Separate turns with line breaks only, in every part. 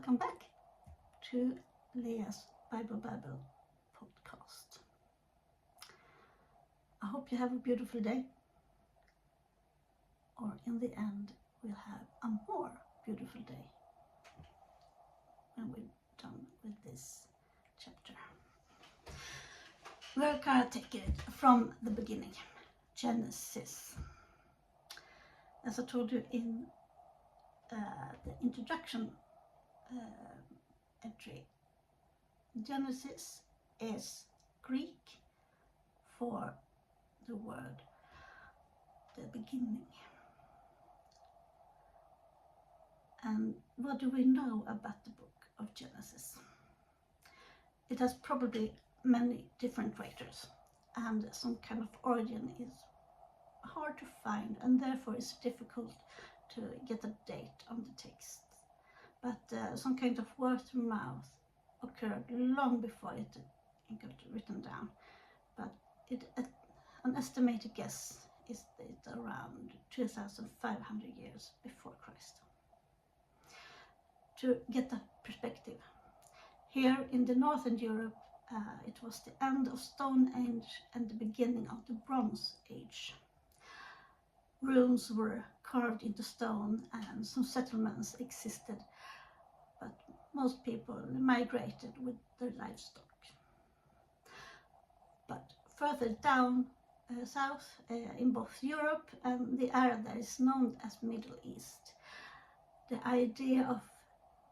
welcome back to Leah's Bible podcast. I hope you have a beautiful day, or in the end we'll have a more beautiful day when we're done with this chapter. We're going to take it from the beginning, Genesis. As I told you in the introduction entry, Genesis is Greek for the word the beginning. And what do we know about the book of Genesis? It has probably many different writers, and some kind of origin is hard to find, and therefore it's difficult to get a date on the text. But some kind of word of mouth occurred long before it got written down. But an estimated guess is that it's around 2,500 years before Christ. To get the perspective, here in the northern Europe, it was the end of Stone Age and the beginning of the Bronze Age. Runes were carved into stone and some settlements existed, but most people migrated with their livestock. But further down south, in both Europe and the area that is known as Middle East, the idea of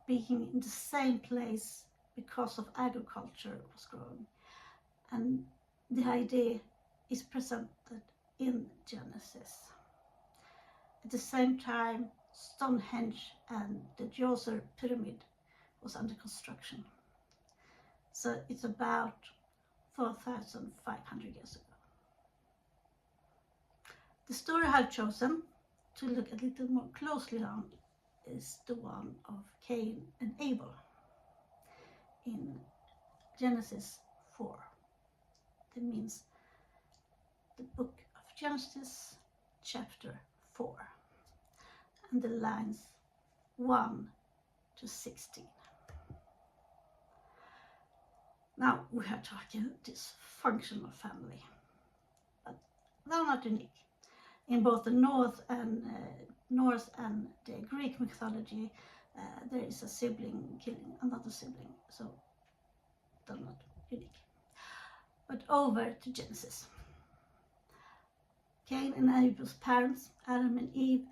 being in the same place because of agriculture was growing, and the idea is presented in Genesis. At the same time, Stonehenge and the Djoser pyramid was under construction. So it's about 4,500 years ago. The story I've chosen to look a little more closely on is the one of Cain and Abel in Genesis 4. That means the book of Genesis, chapter 4, and the lines 1 to 16. Now we are talking dysfunctional family, but they're not unique. In both the Norse and the Greek mythology, there is a sibling killing another sibling, so they're not unique. But over to Genesis. Cain and Abel's parents, Adam and Eve,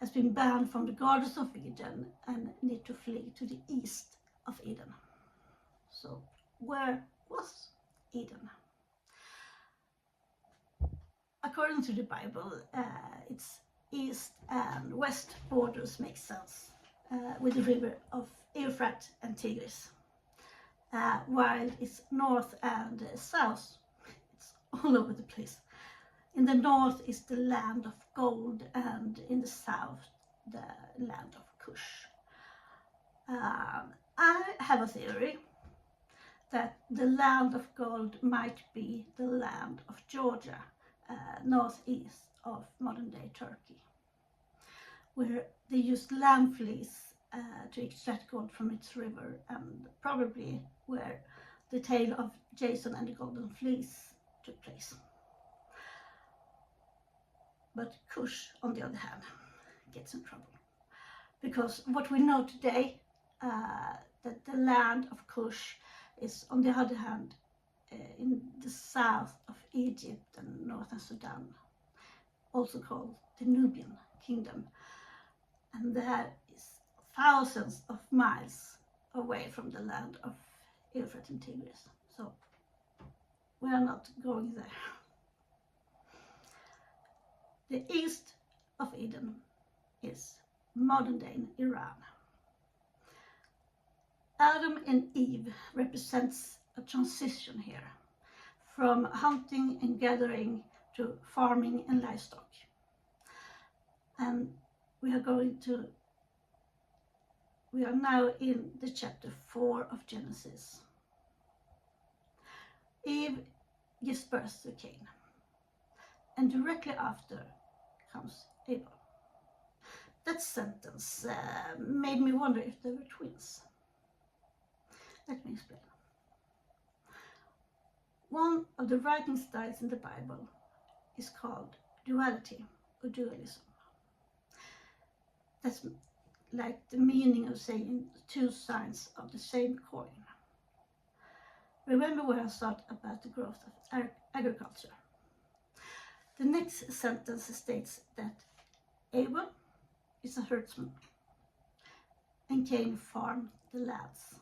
has been banned from the gardens of Eden and need to flee to the east of Eden. So where was Eden? According to the Bible, its east and west borders make sense with the river of Euphrates and Tigris, while its north and south, it's all over the place. In the north is the land of gold, and in the south, the land of Cush. I have a theory that the land of gold might be the land of Georgia, northeast of modern-day Turkey, where they used lamb fleece to extract gold from its river, and probably where the tale of Jason and the golden fleece took place. But Cush, on the other hand, gets in trouble, because what we know today, that the land of Cush is, on the other hand, in the south of Egypt and northern Sudan, also called the Nubian kingdom, and that is thousands of miles away from the land of Euphrates and Tigris. So we are not going there. The east of Eden is modern-day Iran. Adam and Eve represents a transition here from hunting and gathering to farming and livestock. And we are now in the chapter 4 of Genesis. Eve gives birth to Cain, and directly after comes Abel. That sentence made me wonder if they were twins. Let me explain. One of the writing styles in the Bible is called duality or dualism. That's like the meaning of saying two sides of the same coin. Remember where I started about the growth of agriculture. The next sentence states that Abel is a herdsman and Cain farmed the lands.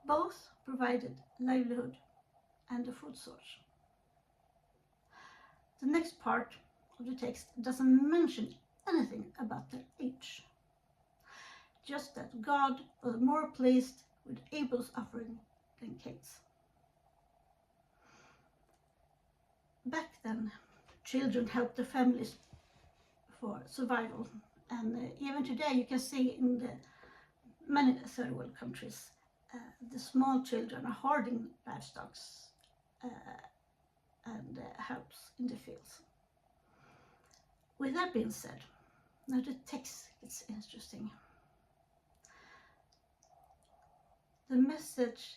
Both provided livelihood and a food source. The next part of the text doesn't mention anything about their age, just that God was more pleased with Abel's offering than Cain's. Back then, children helped their families for survival, and even today you can see in the many third world countries the small children are hoarding livestock and helps in the fields. With that being said, now the text gets interesting. The message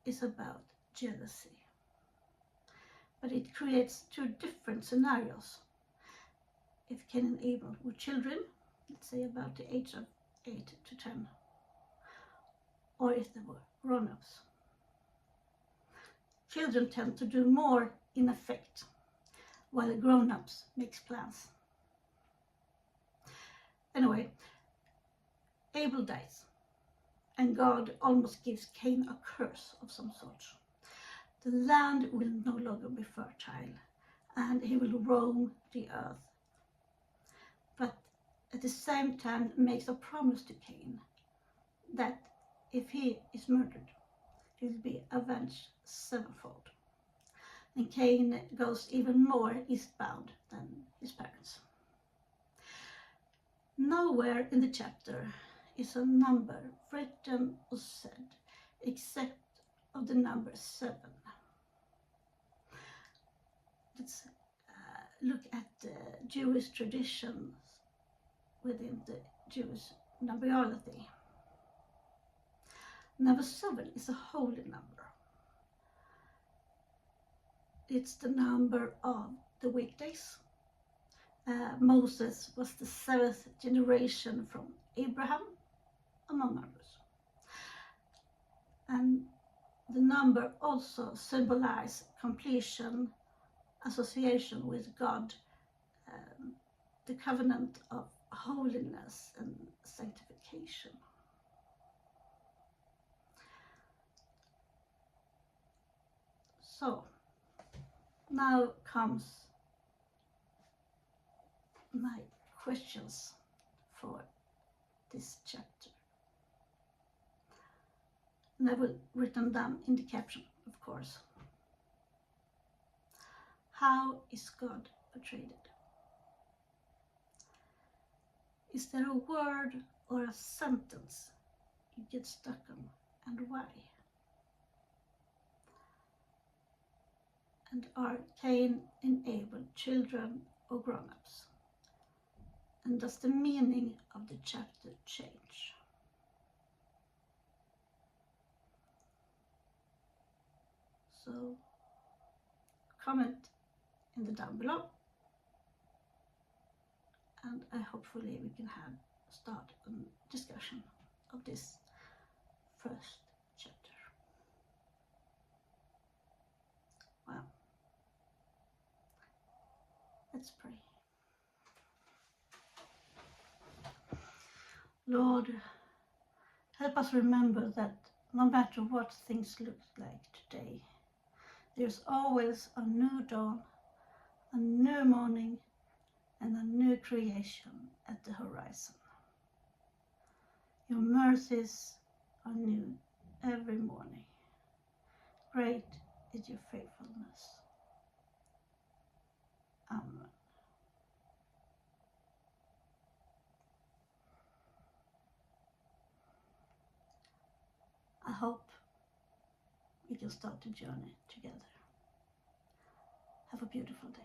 is about jealousy, but it creates two different scenarios. If Cain and Abel were children, let's say about the age of 8 to 10, or if they were grown-ups. Children tend to do more in effect, while grown-ups makes plans. Anyway, Abel dies, and God almost gives Cain a curse of some sort. The land will no longer be fertile, and he will roam the earth. But at the same time makes a promise to Cain that if he is murdered, he will be avenged sevenfold. And Cain goes even more eastbound than his parents. Nowhere in the chapter is a number written or said except of the number 7. Let's look at the Jewish traditions within the Jewish numberology. Number 7 is a holy number. It's the number of the weekdays. Moses was the 7th generation from Abraham, among others. And the number also symbolizes completion, association with God, the covenant of holiness and sanctification. So, now comes my questions for this chapter. And I will written down in the caption, of course. How is God portrayed? Is there a word or a sentence you get stuck on, and why? And are Cain and Abel children or grown-ups? And does the meaning of the chapter change? So, comment in the down below, and hopefully we can start a discussion of this first chapter. Well, let's pray. Lord, help us remember that no matter what things look like today, there's always a new dawn, a new morning, and a new creation at the horizon. Your mercies are new every morning. Great is your faithfulness. Amen. I hope we can start the journey together. Have a beautiful day.